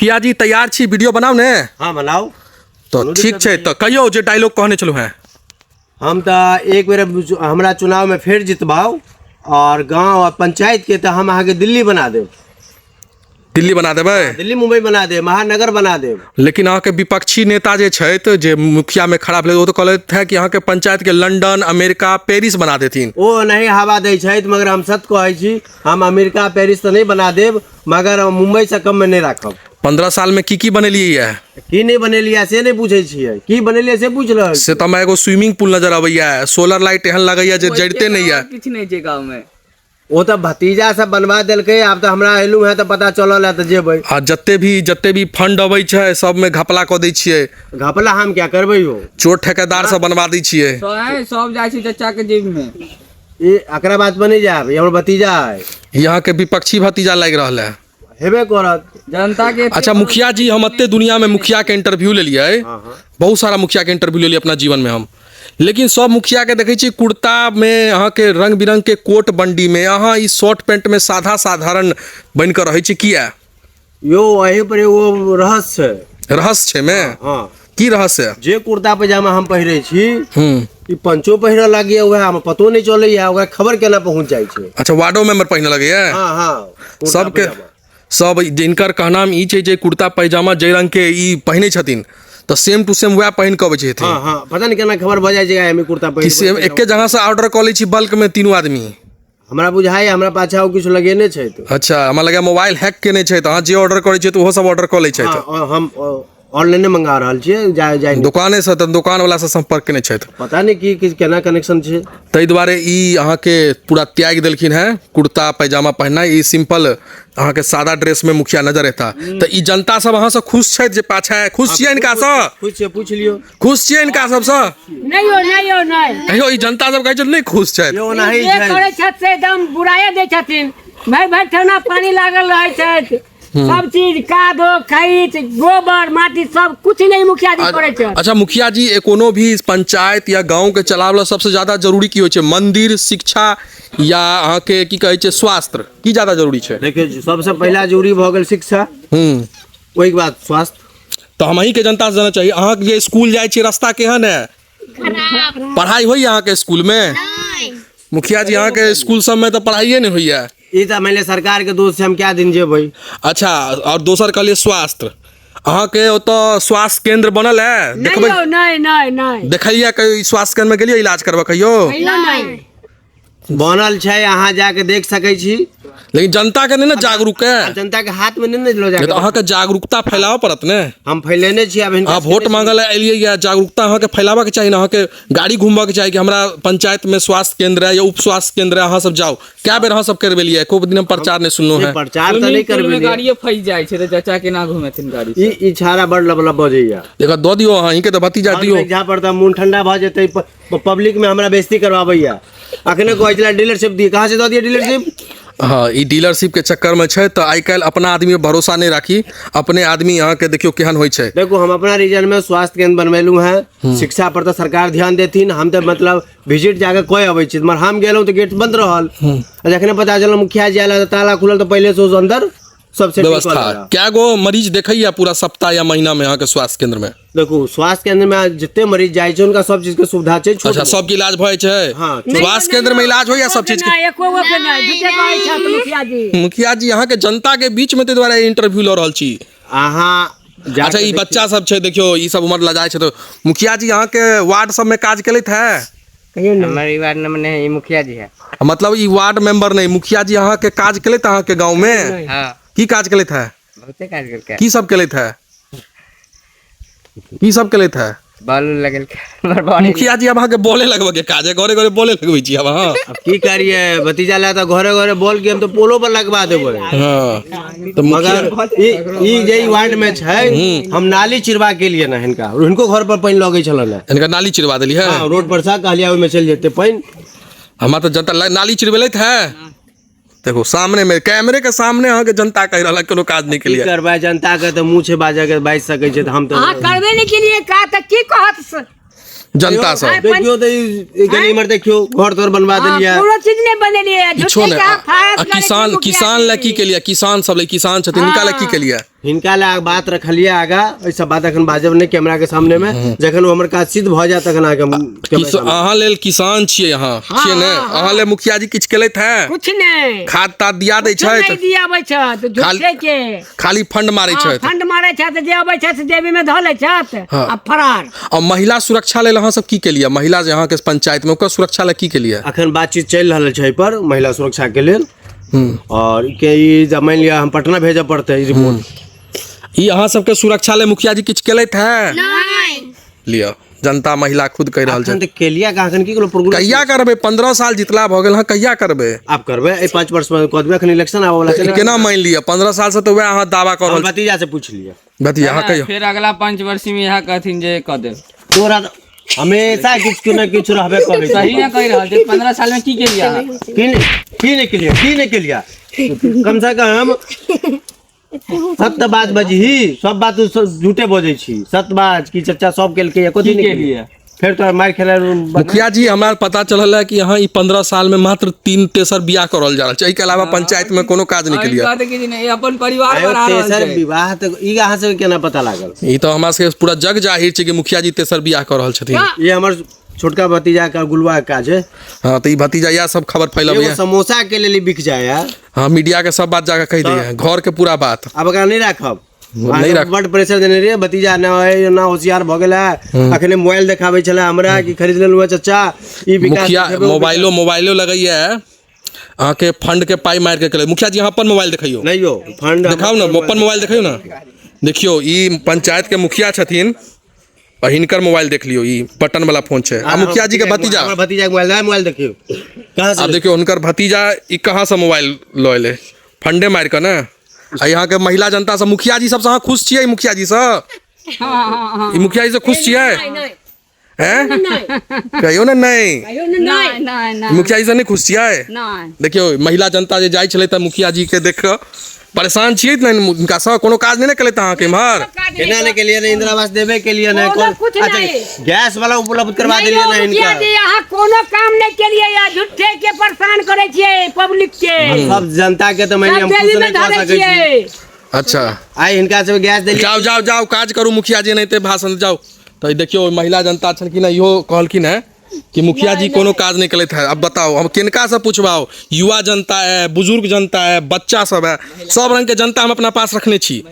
किया जी तैयार छी वीडियो बनाओ ने। हाँ बनाओ तो ठीक है तो कहियो जे डायलॉग कहने चलो हैं। हम तो एक बेर हमरा चुनाव में फिर जितबाओ और गांव और पंचायत के तो हम आगे दिल्ली बना दे। दिल्ली बना देबै, दिल्ली मुंबई बना दे, महानगर बना दे। लेकिन अहाँ के विपक्षी नेता जे छथि जे मुखिया में खड़ा भेलै, वो तो कहलैथ है कि अहाँ के पंचायत के लंदन अमेरिका पेरिस बना देथिन। ओ नहीं हवा दै छथि, मगर हम सच कहै छी हम अमेरिका पेरिस तो नहीं बना देब, मगर मुंबई से कम में नहीं राखब। 15 साल में की बनेलिए है? की नहीं बनेलिया से नहीं पूछे छियै, की बनेलिया से पूछ रहे से तो मैं एगो स्विमिंग पूल नजर अबैया है, सोलर लाइट एहन लगैया जे जड़ते नहीं है। किछ नहीं छै गांव में। वो तो भतीजा सब बनवा देलकै, आब तो हमरा एलू है तो पता चलल है तो जेबै। आ जते भी फंड अबै छै सब में घपला क दै छियै। घपला हम क्या करबै हो? चोर ठेकेदार सब बनवा दै छियै। सब जाइ छै चाचा के जेब में। ये अकरा बात पर नहीं जाब, ये हमर भतीजा है। यहाँ के विपक्षी भतीजा लग रहा है। हेबे करत जनता के। अच्छा मुखिया जी, हम अत्ते दुनिया में मुखिया के इंटरव्यू ले लिया, बहुत सारा मुखिया के इंटरव्यू ले लिया अपना जीवन में हम, लेकिन सब मुखिया के देखे छी कुर्ता में, अहाँ के रंग बिरंग के कोट बंडी में, अहाँ इस शॉर्ट पैंट में साधा साधारण बन कर रहे छी किया? यो वही पर वो रहस्य छै में। हाँ की रहस्य? जे कुर्ता पैजामा हम पहिरे छी हम्म। ई पंचो पहिरे लगे हुए हम पतो नहीं चले है, ओकरा खबर केना पहुंच जाय छै। अच्छा वार्डो मेंबर पहिने लगे है। हाँ हाँ सबके सब जिनकर कहना ई छै जे कुर्ता पैजामा जे रंग के ई पहिने छथिन तो सेम टू सेम वह पहन के अबै छथिन। हाँ हाँ पता नहीं केना खबर भ जाय छै हम कुर्ता पहिरे। किसी एके जगह से ऑर्डर क लै छी बल्क में तीनों आदमी। हमरा बुझाय हमरा पाछा कुछ लगेने छै तो। अच्छा हमरा लगे मोबाइल हैक केने छै तो अहाँ जे ऑर्डर करै छै तो वो सब ऑर्डर क लै छै। हाँ, हम ऑनलाइन मंगा रहल छियै, जाय दुकाने से तो दुकान वाला से संपर्क केने छै। पता नहीं की केना कनेक्शन छै। तै दुआरे ई अहाँ के पूरा त्याग देलखिन है कुर्ता पैजामा पहनना, ई सिंपल अहाँ के सादा ड्रेस में मुखिया नजर एता। तो ई जनता सब अहाँ से खुश छै जे पाछा है? खुश छियै इनका से? खुश छै, पूछ लियो। खुश छियै इनका सब से? नहीं कहियो ई जनता सब कहै छै नहीं खुश छै। यो नहीं ये छै। करे छत से एकदम बुराइए दे छथिन, भाई भाई ठना पानी लागल रहे छै, सब चीज कादो खैत गोबर माटी सब कुछ नहीं मुखिया जी करे छै। अच्छा मुखिया जी, कोनो भी पंचायत या गांव के चलावला सबसे ज्यादा जरूरी की होय छै? मंदिर, शिक्षा या अहाँ के की कहै छै स्वास्थ्य, की ज्यादा जरूरी छै? देखिए सबसे पहला जरूरी भ गेल शिक्षा, ओहि के बाद स्वास्थ्य। तो हम ही के जनता से जानना चाहिए अहाँ के जे स्कूल जाय छै रास्ता केहन है? पढ़ाई होई अहाँ के स्कूल में? मुखिया जी अहाँ के स्कूल सब में तो पढ़ाइए नहीं होइया। ई तो मैंने सरकार के दोस्त से हम क्या दिन जेबै। अच्छा और दोसर कहलिए स्वास्थ्य, अहाँ के ओतो स्वास्थ्य केंद्र बनल है? देखबै नहीं देखलिए कहीं स्वास्थ्य केंद्र में गेलिए इलाज करबा कहियो? नहीं बनल छै, अहाँ जाके देख सकै छी, लेकिन जनता के नहीं ना जागरूक है। जनता के हाथ में नहीं लो जाके। तो अहाँ के जागरूकता फैलाव पड़त ने। हम फैलेने छी, अब अहाँ वोट मांगल एलिए या जागरूकता अहाँ के फैलावा के चाहिए ना, अहाँ के गाड़ी घूमबा के चाहिए कि हमरा पंचायत में स्वास्थ्य केंद्र है या उप स्वास्थ्य केंद्र है, अहाँ सब जाओ। क्या बेर अहाँ सब करबेलिए? एको दिन प्रचार नहीं सुनलो है। प्रचार तो नहीं करबे, गाड़िए फंस जाइ छै तो चाचा के ना घुमेथिन गाड़ी। ई छाड़ा बड़ लबलब बजैया। देखा दो दियो अहाँ के तो भतीजा दियो। जहाँ पर तो मुंह ठंडा भ जेतै, पब्लिक में हमरा बेइज्जती करवाबैया। अखने कहै छला डीलरशिप दी, कहाँ से दऽ दिए डीलरशिप? हाँ ई डीलरशिप के चक्कर में छै तो आइ काल्हि अपना आदमी पे भरोसा नहीं राखी, अपने आदमी अहाँ के देखियो केहन होइ छै। देखो हम अपना रीजन में स्वास्थ्य केंद्र बनवेलू है, शिक्षा पर तो सरकार ध्यान देथिन, हम तो मतलब विजिट जाके कोई अबै छी, मगर हम गेलहुँ तो गेट बंद रहल। जखने पता चलल मुखिया जी आयल ताला खुलल तो पहले से अंदर सब व्यवस्था। क्या गो मरीज देखैया पूरा सप्ताह या महीना में अहाँ के स्वास्थ्य केंद्र में? देखो स्वास्थ्य केंद्र में जितने मरीज जाय छै उनका सब चीज के सुविधा छै। अच्छा सबके इलाज भय छै? हाँ, स्वास्थ्य केंद्र में इलाज हो या सब चीज के? एको गो के नहीं, झूठे कहै छथि मुखिया जी। मुखिया जी अहाँ के जनता के बीच में ते द्वारा इंटरव्यू ल रहल छी अहाँ। अच्छा ई बच्चा सब छै देखियो, ई सब उम्र लजाय छै तो मुखिया जी अहाँ के वार्ड सब में काज केलैथ है? हमारी वार्ड नंबर नहीं, मुखिया जी है। मतलब ई वार्ड मेंबर नहीं, मुखिया जी अहाँ के काज केलैथ अहाँ के गांव में? हाँ की काज केलैथ है? बहुते काज करके। की सब केलैथ है? की सब केलैथ है? बालू लगल मुखिया जी अब अहाँ के बोले लगबे के काज है, घरे घरे बोले लगबै छी अब अहाँ? अब की करिए, भतीजा ला तो घरे घरे बोल के हम तो पोलो पर लगवा देबै। हाँ तो मगर ई जे वार्ड में छै, हम नाली चिरवा के लिए ना हिनका, हिनको घर पर पानी लगे छलन है, इनका नाली चिरवा देली है। हाँ, रोड पर सा कहलिया ओइ में चल जेते पानी। हमारा तो जनता नाली चिरवेलैथ है। देखो सामने में कैमरे के सामने अहाँ के जनता कह रहा कोनो काज नहीं के लिए। करबा जनता के तो मुंह छै बाजा के बाज सकै छै, तो हम तो हां करबे नहीं के लिए का त की कहत जनता सब देखियो तो ई गली में देखियो घर तोर बनवा देलिया, पूरा चीज नहीं बनेलिए। किसान ला की के लिए? किसान सब ले किसान छथिन, इनका ला की के लिए? हिनका ला बात रखलिए आगा ऐसा बात अखन बाजब नहीं कैमरा के सामने में जखन वो हमर काज सिद्ध भ जात तखन आगे अहाँ लेल किसान छियै अहाँ छियै ने अहाँ लेल मुखिया जी किछु केलैथ है कुछ नहीं खाद ताद दिया दै कुछ नहीं छथि दियाबै छथि झूठे के खाली फंड मारै छथि फंड मारै छथि जे अबै छथि जेबी में धऽ लै छथि आ फरार और महिला सुरक्षा लेल अहाँ सब की केलिए महिला जे अहाँके पंचायत में ओकर सुरक्षा लेल की केलिए अखन बातचीत चल रहा है पर महिला सुरक्षा के लेल और के मान लिया हम पटना भेजऽ पड़ते रिपोर्ट ई अहाँ सबके सुरक्षा लेल मुखिया जी किछु केलैथ है लियो जनता महिला खुद कहि रहल छै अखन तऽ केलिया का अखन की कोनो प्रोग्राम कहिया करबै 15 साल जितला भऽ गेल हँ कहिया करबै आप करबै 5 वर्ष में कह देबै अखन इलेक्शन आबै वाला छै केना मान लिअ 15 साल से तो वह अहाँ दावा कर रहल भतीजा से पूछ लिया बतिया अहाँ कहियो फिर अगला 5 वर्ष में यह कहथिन जे कह देब तोरा हमेशा किछु न किछु रहबे करै छै सही न कहि रहल छै 15 साल में की केलिया अहाँ? की नहीं केलिया कम से कम सत्य बात बजही सब बात झूठे बजै छी सत्य बात की चर्चा सब केलकै एको दिन की नहीं केलिए? फिर तो मार खेला मुखिया जी हमरा पता चलल है कि यहाँ ई 15 साल में मात्र 3 तेसर बियाह करल जा रहल छै एहि के अलावा पंचायत में कोनो काज नहीं केलिए कहते कि नहीं अपन परिवार बढ़ा रहल तेसर छै विवाह तो ई अहाँ से केना पता लागल ई तो हमरा सबके पूरा जग जाहिर छै कि मुखिया जी तेसर बियाह कर रहल छथिन ये हमर छोटका भतीजा का गुलवा का काज है हाँ तो ई भतीजा यह सब खबर फैलबै एगो समोसा के लिए बिक जाए यार हाँ मीडिया के सब बात जाकर कह दिए घर के पूरा बात अब अगर नहीं रखब नहीं रख- बड प्रेशर देने रहिए भतीजा ना होशियार भ गेल है अखने मोबाइल देखाबै छले हमरा कि खरीद लेलु चाचा ई विकास मुखिया देखेबै, ओ मोबाइलो लगैया अहाँ के फंड के पाई मार के केले मुखिया जी अहाँ अपन मोबाइल देखियो नहीं यो फंड देखाओ ना अपन मोबाइल देखियो ना देखियो ई पंचायत के मुखिया छथिन और हिनकर मोबाइल देख लियो ई बटन वाला फोन छै आ मुखिया जी के भतीजा हमर भतीजा के मोबाइल देखियो कहां से अब देखियो हुनकर भतीजा ई कहाँ से मोबाइल लऽ एले फंडे मार के ना आ यहाँ के महिला जनता सब मुखिया जी सबसे अहाँ खुश छियै मुखिया जी से ई मुखिया जी से खुश छियै हैं कहियो ना नहीं नहीं मुखिया जी से नहीं खुश छियै देखियो महिला जनता जे जाइ छलै तऽ मुखिया जी के देख कऽ परेशान छियै ने हुनका सब कोनो काज नहीं केले अहाँके इम्हर केना ने के लिए ने इंदिरा आवास देवे के लिए ने कोनो कुछ नहीं। गैस वाला उपलब्ध करवा देलिए ना मुखिया इनका जी अहाँ कोनो काम नहीं केलिए या झूठे के परेशान करे छियै पब्लिक के सब जनता के तो मैंने हम सब खुश देवी नहीं में कर धरे सकै छी छियै अच्छा आई इनका से गैस देलिए जाओ जाओ जाओ काज करू मुखिया जी नहीं भाषण जाओ तो देखियो महिला जनता छलखिन इहो कहलखिन है कि मुखिया जी कोनो काज नहीं करते है अब बताओ हम किनका से पूछबाओ युवा जनता है बुजुर्ग जनता है बच्चा सब है सब रंग के जनता हम अपना पास रखने छी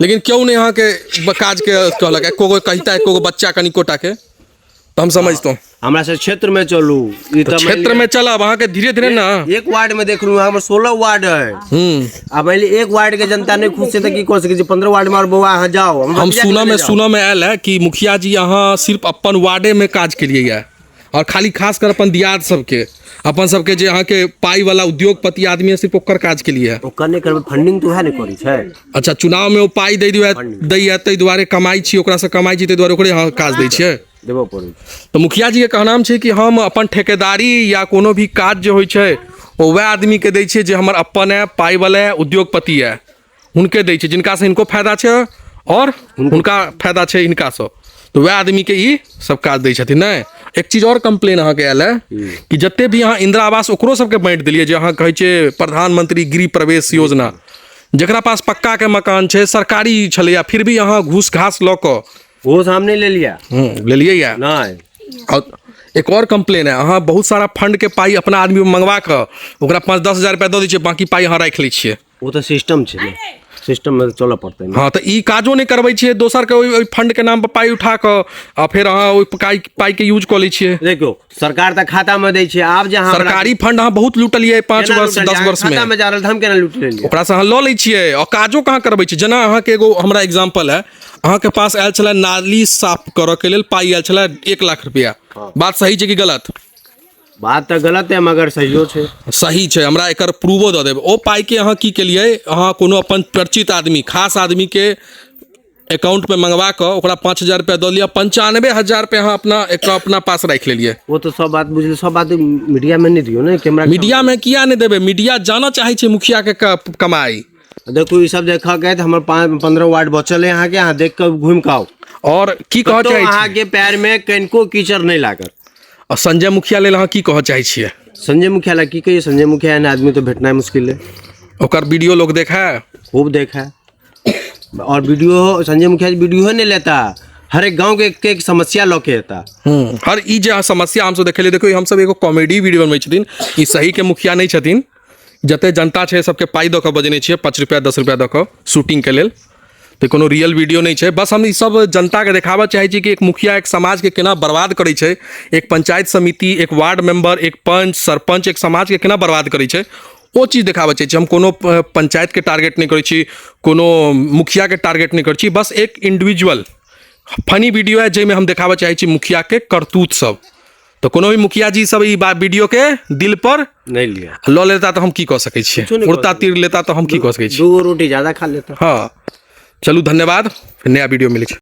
लेकिन क्यों नहीं यहाँ के काज के कहलक एको गो कहता है एको गो बच्चा कनिकोटा के तो हम समझते हमरा से क्षेत्र में चलू ई तो क्षेत्र में चलब अहाँ के धीरे धीरे ना एक वार्ड में देख लू हमर 16 वार्ड है अब मान ली एक वार्ड के जनता नहीं खुश से तो की कर सके 15 वार्ड में और बउआ अहाँ जाओ हम सुना में आयल है कि मुखिया जी यहाँ सिर्फ अपन वार्डे में काज के लिए है और खाली खास कर अपन दियाद सबके अपन सबके जे अहाँ के पाई वाला उद्योगपति आदमी है सिर्फ ओकर काज के लिए है ओकर नहीं करबै फंडिंग तो है नहीं करी छै अच्छा चुनाव में वो पाई दै है ताहि दुआरे कमाई छी ओकरा से कमाई छी ताहि दुआरे ओकरे अहाँ काज दै छियै देबो पड़ै तो मुखिया जी के कहनाम छै कि हम अपन ठेकेदारी या कोनो भी काज जे होइ छै वो वह आदमी के दै छियै जे हमर अपन है पाई वाला है उद्योगपति है हुनके दै छै जिनका से इनको फायदा छै और हुनका फायदा छै इनका से तो वह आदमी के ई सब काज दै छथिन ने एक चीज और कंप्लेन अहाँ के आयल है कि जते भी अहाँ इंदिरा आवास ओकरो सबके बांटि देलियै जे अहाँ कहै छै प्रधानमंत्री गृह प्रवेश योजना जकरा पास पक्का के मकान छै सरकारी छलैया फिर भी अहाँ घूस घास लऽ कऽ वो सामने ले लिया लेलियै या नहीं और एक और कंप्लेन है अहाँ बहुत सारा फंड के पाई अपना आदमी मंगवा कऽ ओकरा 5-10 हजार रुपया दऽ दै छियै बाकी पाई अहाँ राखि लै छियै वो तो सिस्टम छै ने सिस्टम में चलऽ पड़तै ने हाँ तो ई काजो नहीं करबै छियै दोसर के ओहि फंड के नाम पर पाई उठा कऽ आ फेर अहाँ ओहि पाई के यूज कऽ लै छियै देखियो सरकार तऽ खाता में दै छै आब जहाँ सरकारी फंड अहाँ बहुत लूटलियै 5 वर्ष 10 वर्ष में खाता में जा रहल हम केना लूट लेलियै ओकरा से अहाँ लऽ लै छियै और काजो कहाँ करबै छियै जेना अहाँके एगो हमरा एग्जाम्पल है अहाँके पास आयल छलै नाली साफ करऽ के लेल पाई आयल छलै 1 लाख रुपया बात सही छै कि गलत बात तऽ गलत है मगर सहियो छै सही छै हमरा एकर प्रूवो दऽ देब ओ पाई के अहाँ की केलियै अहाँ कोनो अपन परिचित आदमी खास आदमी के अकाउंट में मंगवा कऽ ओकरा 5,000 रुपया दऽ लिअ 95,000 रुपया अहाँ अपना पास राखि लेलियै वो तो सब बात बुझलिए सब बात मीडिया में नहीं दियो ने कैमरा मीडिया में किया नहीं देबै मीडिया जाना चाहे छै मुखिया के कमाई देखो ई सब देखा गए तो हमर 15 वार्ड बचल है यहाँ के यहाँ देख कर घूम के आओ और की कहऽ तो चाहे अहाँ छी के पैर में कनिको कीचड़ नहीं लागत और संजय मुखिया लेल अहाँ की कहऽ चाहे छियै संजय मुखिया ला की कहिए संजय मुखिया एहन आदमी तो भेटनाइ मुश्किल है ओकर वीडियो लोग देखा है खूब देखा है और वीडियो संजय मुखिया जी वीडियो नहीं लेता, हर एक गांव के एक समस्या लौके आता। हर ई जे समस्या हमसब देखे देखो हम सब एगो कॉमेडी वीडियो बनबै छथिन, ई सही के मुखिया नहीं छथिन, जते जनता छै सबके पाई दऽ कऽ बजने छियै 5 रुपया 10 रुपया दऽ कऽ शूटिंग के लेल, तो कोनो रियल वीडियो नहीं छै। बस हम ई सब जनता के देखाबऽ चाहै छी कि एक मुखिया एक समाज के केना बर्बाद करै छै, एक पंचायत समिति, एक वार्ड मेंबर, एक पंच सरपंच एक समाज के केना बर्बाद करै छै, वो चीज़ देखाबऽ चाहै छी। हम कोनो पंचायत के टारगेट नहीं करै छी, कोनो मुखिया के टारगेट नहीं करै छी, बस एक इंडिविजुअल फनी वीडियो है जाहिमे हम देखाबऽ चाहै छी मुखिया के करतूत सब। तो कोनो भी मुखिया जी सब ई वीडियो के दिल पर नहीं लिया, लऽ लेता तो हम की कह सकै छियै, नहीं उड़ता तीर लेता तो हम की कह सकै छियै। 2 रोटी ज्यादा खा लेता। हाँ चलू धन्यवाद, फिर नया वीडियो मिले छै।